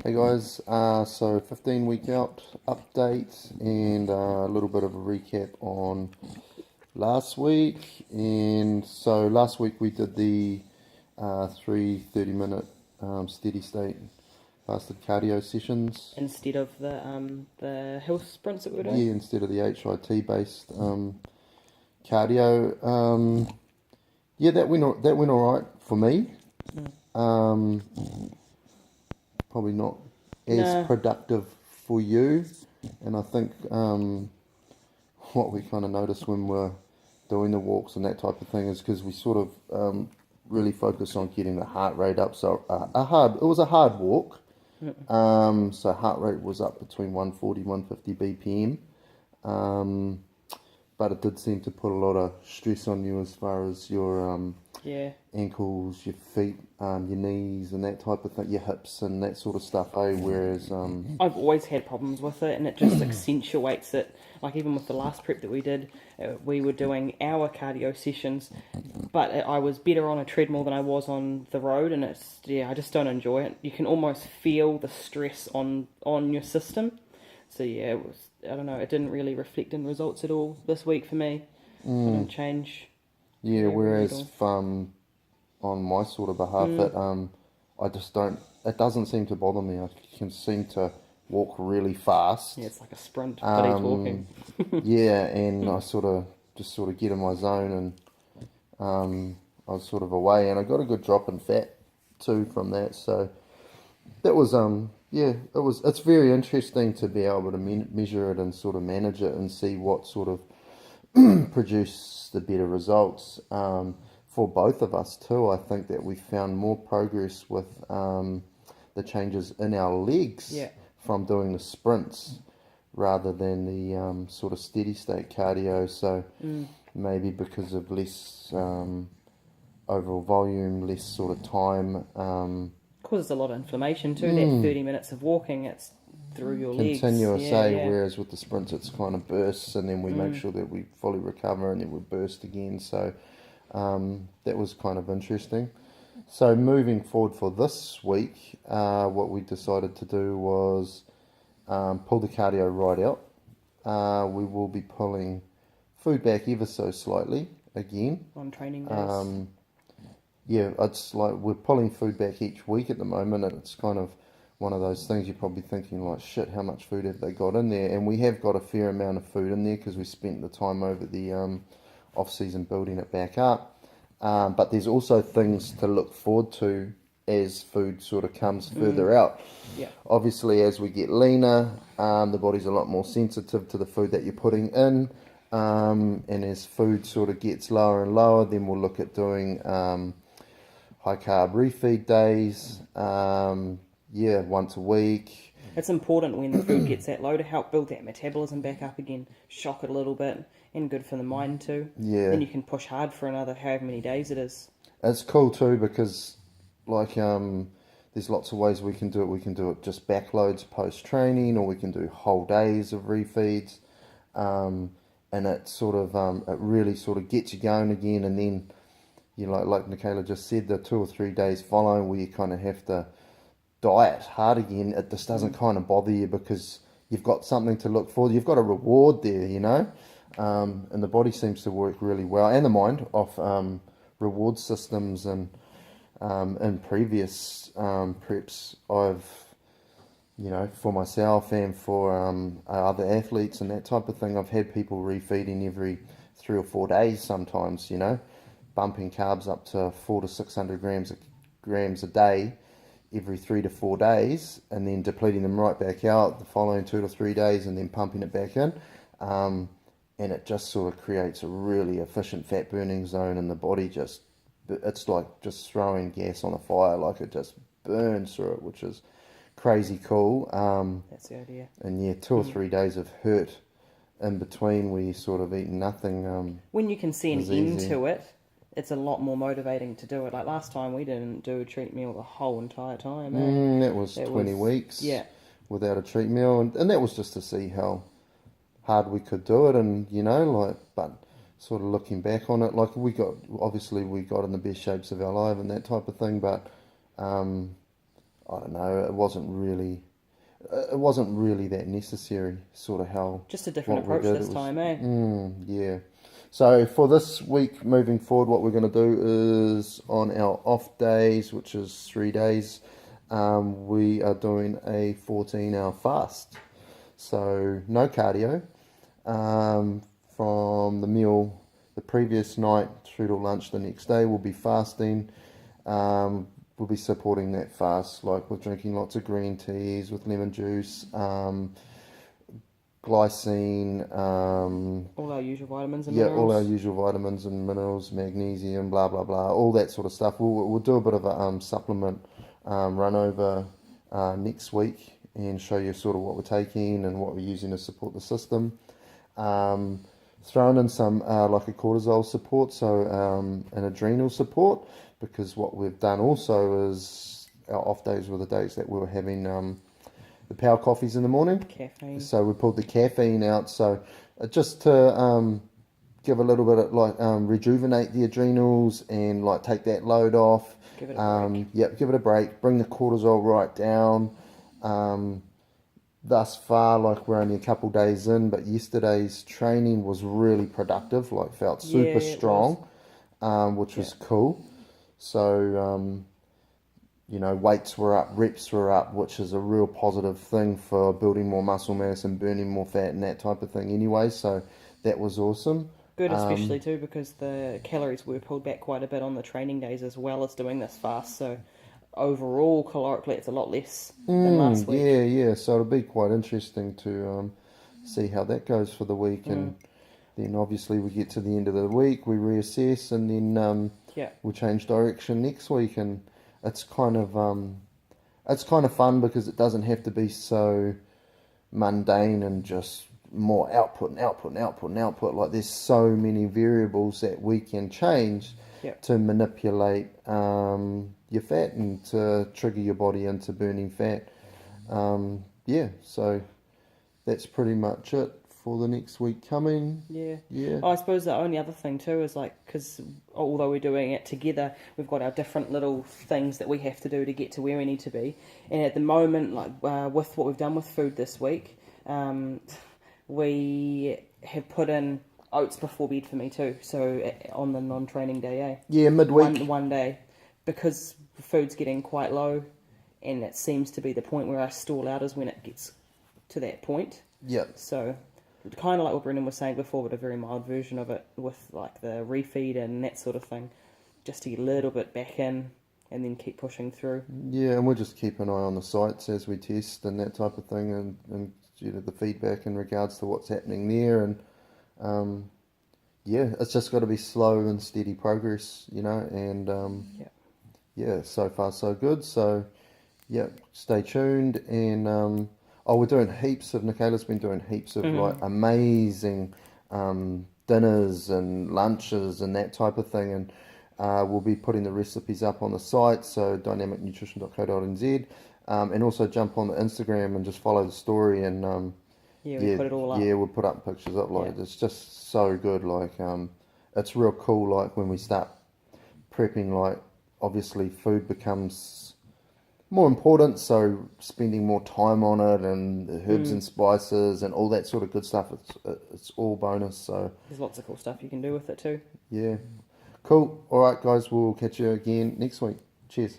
Hey guys, so 15 week out update and a little bit of a recap on last week. And so last week we did the three 30-minute steady state fasted cardio sessions. Instead of the hill sprints that we were doing. Yeah, instead of the HIT based cardio. Yeah, that went all right for me. Um, Probably not as No. productive for you. And I think what we kind of noticed when we're doing the walks and that type of thing is because we sort of really focus on getting the heart rate up. So it was a hard walk. So heart rate was up between 140 150 BPM. But it did seem to put a lot of stress on you as far as your Yeah. ankles, your feet, your knees, and that type of thing, your hips and that sort of stuff. Whereas I've always had problems with it, and it just accentuates it. Like even with the last prep that we did, we were doing our cardio sessions, but I was better on a treadmill than I was on the road, and I just don't enjoy it. You can almost feel the stress on your system. So yeah, I don't know. It didn't really reflect in results at all this week for me. I didn't change. yeah, Really at whereas all. on my sort of behalf, that I just don't. It doesn't seem to bother me. I can seem to walk really fast. Yeah, it's like a sprint, but he's walking. Yeah, and I sort of get in my zone, and I was sort of away, and I got a good drop in fat too from that. So that was yeah, it's very interesting to be able to measure it and sort of manage it and see what sort of produce the better results for both of us too. I think that we found more progress with the changes in our legs Yeah. from doing the sprints rather than the sort of steady state cardio. So maybe because of less overall volume, less sort of time. Causes a lot of inflammation too. That 30 minutes of walking, it's through your legs. Continuous, Yeah, yeah. whereas with the sprints it's kind of bursts and then we make sure that we fully recover and then we burst again. So that was kind of interesting. So moving forward for this week, what we decided to do was pull the cardio right out. We will be pulling food back ever so slightly again. On training days. Yeah, it's like we're pulling food back each week at the moment, and it's kind of one of those things you're probably thinking like, shit, how much food have they got in there? And we have got a fair amount of food in there because we spent the time over the off season building it back up. But there's also things to look forward to as food sort of comes further out. Yeah. Obviously, as we get leaner, the body's a lot more sensitive to the food that you're putting in. And as food sort of gets lower and lower, then we'll look at doing high carb refeed days, once a week. It's important when the food gets that low to help build that metabolism back up again, shock it a little bit, and good for the mind too. Yeah. Then you can push hard for another however many days it is. It's cool too because, like, there's lots of ways we can do it. We can do it just backloads post training, or we can do whole days of refeeds, and it sort of it really sort of gets you going again, and then. You know, like Michaela just said, the 2 or 3 days following where you kind of have to diet hard again, it just doesn't kind of bother you because you've got something to look for. You've got a reward there, you know, and the body seems to work really well, and the mind off reward systems. And in previous preps, I've, you know, for myself and for other athletes and that type of thing, I've had people refeeding every 3 or 4 days sometimes, you know, bumping carbs up to 400 to 600 grams a day every 3 to 4 days, and then depleting them right back out the following 2 to 3 days, and then pumping it back in. And it just sort of creates a really efficient fat burning zone, and the body it's like just throwing gas on a fire, like it just burns through it, which is crazy cool. That's the idea. And yeah, 2 or 3 days of hurt in between where you sort of eat nothing. When you can see an end easy. to it, it's a lot more motivating to do it. Like last time, we didn't do a treat meal the whole entire time. That was 20 weeks without a treat meal, and that was just to see how hard we could do it, and you know, like, but sort of looking back on it, like we got in the best shapes of our life and that type of thing, but I don't know, it wasn't really that necessary, sort of how Just a different what we approach did. this time, eh? Yeah. So for this week moving forward, what we're going to do is on our off days, which is 3 days, we are doing a 14-hour fast. So no cardio from the meal the previous night through to lunch the next day. We'll be fasting. We'll be supporting that fast, like with drinking lots of green teas with lemon juice, glycine, All our usual vitamins and yeah, all our minerals. usual vitamins and minerals, magnesium, blah blah blah, all that sort of stuff. We'll do a bit of a supplement run over next week and show you sort of what we're taking and what we're using to support the system. Um, Thrown in some like a cortisol support, so an adrenal support, because what we've done also is our off days were the days that we were having the power coffees in the morning. Caffeine. So we pulled the caffeine out, so just to give a little bit of like rejuvenate the adrenals and like take that load off. Give it a break. Yep, give it a break. Bring the cortisol right down. Thus far, like we're only a couple days in, but yesterday's training was really productive. Like felt super Yeah, it was. strong, which was Yeah. cool. So weights were up, reps were up, which is a real positive thing for building more muscle mass and burning more fat and that type of thing. Anyway, so that was awesome. Good, especially too, because the calories were pulled back quite a bit on the training days as well as doing this fast. So overall, calorically, it's a lot less than last week. Yeah. So it'll be quite interesting to see how that goes for the week, and then obviously we get to the end of the week, we reassess, and then Yeah. we'll change direction next week. And it's kind of fun because it doesn't have to be so mundane and just more output and output and output and output. Like there's so many variables that we can change Yeah. to manipulate your fat and to trigger your body into burning fat. So that's pretty much it for the next week coming. Yeah. Yeah. Oh, I suppose the only other thing too is like, because although we're doing it together, we've got our different little things that we have to do to get to where we need to be. And at the moment, like with what we've done with food this week, we have put in oats before bed for me too. So on the non-training day, Yeah, midweek. one day, because food's getting quite low, and it seems to be the point where I stall out is when it gets to that point. Yep. So kind of like what Brendan was saying before, but a very mild version of it with like the refeed and that sort of thing, just to get a little bit back in and then keep pushing through. Yeah, and we'll just keep an eye on the sites as we test and that type of thing, and the feedback in regards to what's happening there. And it's just got to be slow and steady progress, and so far so good. So stay tuned. And we're doing heaps of Nicole's been doing heaps of like amazing dinners and lunches and that type of thing, and we'll be putting the recipes up on the site, so dynamicnutrition.co.nz, and also jump on the Instagram and just follow the story. And We put it all up. yeah, we'll put up pictures up. Like it's just so good. Like it's real cool. Like when we start prepping, like obviously food becomes more important, so spending more time on it, and the herbs and spices and all that sort of good stuff, it's all bonus. So There's lots of cool stuff you can do with it too. yeah, cool. All right, guys, we'll catch you again next week. Cheers.